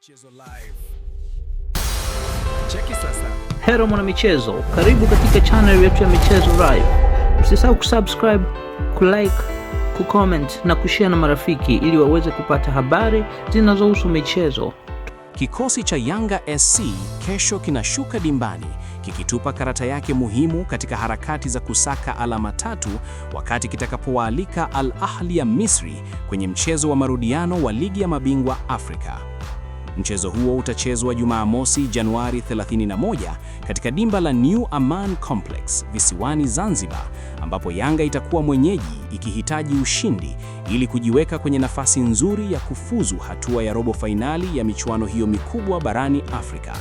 Michezo live. Cheki sasa. Hello mwana michezo, karibu katika channel yetu ya Michezo Live. Usisahau kusubscribe, kulike, kucomment na kushare na marafiki ili waweze kupata habari zinazohusu michezo. Kikosi cha Yanga SC kesho kinashuka dimbani kikitupa karata yake muhimu katika harakati za kusaka alama tatu wakati kitakapowaalika Al Ahly ya Misri kwenye mchezo wa marudiano wa Ligi ya Mabingwa Afrika. Mchezo huo utachezwa Jumamosi Januari 31 katika dimba la New Aman Complex visiwani Zanzibar, ambapo Yanga itakuwa mwenyeji ikihitaji ushindi ili kujiweka kwenye nafasi nzuri ya kufuzu hatua ya robo fainali ya michuano hiyo mikubwa barani Afrika.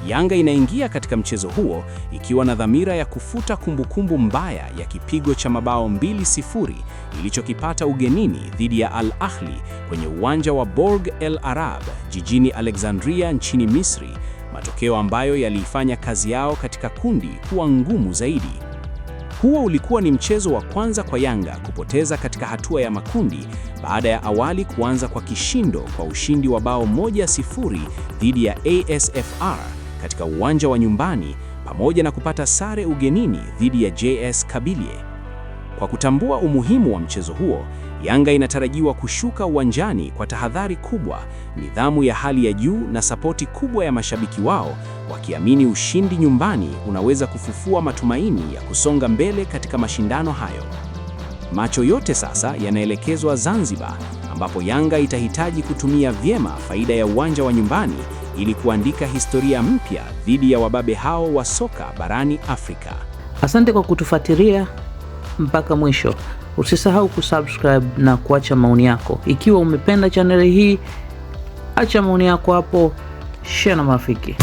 Yanga inaingia katika mchezo huo ikiwa na dhamira ya kufuta kumbukumbu mbaya ya kipigo cha mabao 2-0 ilichokipata ugenini dhidi ya Al Ahly kwenye uwanja wa Borg El Arab jijini Alexandria nchini Misri, matokeo ambayo yaliifanya kazi yao katika kundi kuwa ngumu zaidi. Huo ulikuwa ni mchezo wa kwanza kwa Yanga kupoteza katika hatua ya makundi baada ya awali kuanza kwa kishindo kwa ushindi wa bao 1-0 dhidi ya ASFR katika uwanja wa nyumbani pamoja na kupata sare ugenini dhidi ya JS Kabylie. Kwa kutambua umuhimu wa mchezo huo, Yanga inatarajiwa kushuka uwanjani kwa tahadhari kubwa, nidhamu ya hali ya juu na sapoti kubwa ya mashabiki wao, wakiamini ushindi nyumbani unaweza kufufua matumaini ya kusonga mbele katika mashindano hayo. Macho yote sasa yanaelekezwa Zanzibar, ambapo Yanga itahitaji kutumia vyema faida ya uwanja wa nyumbani ili kuandika historia mpya dhidi ya wababe hao wa soka barani Afrika. Asante kwa kutufuatilia mpaka mwisho. Usisahau kusubscribe na kuacha maoni yako. Ikiwa umependa channel hii, acha maoni yako hapo, share na marafiki.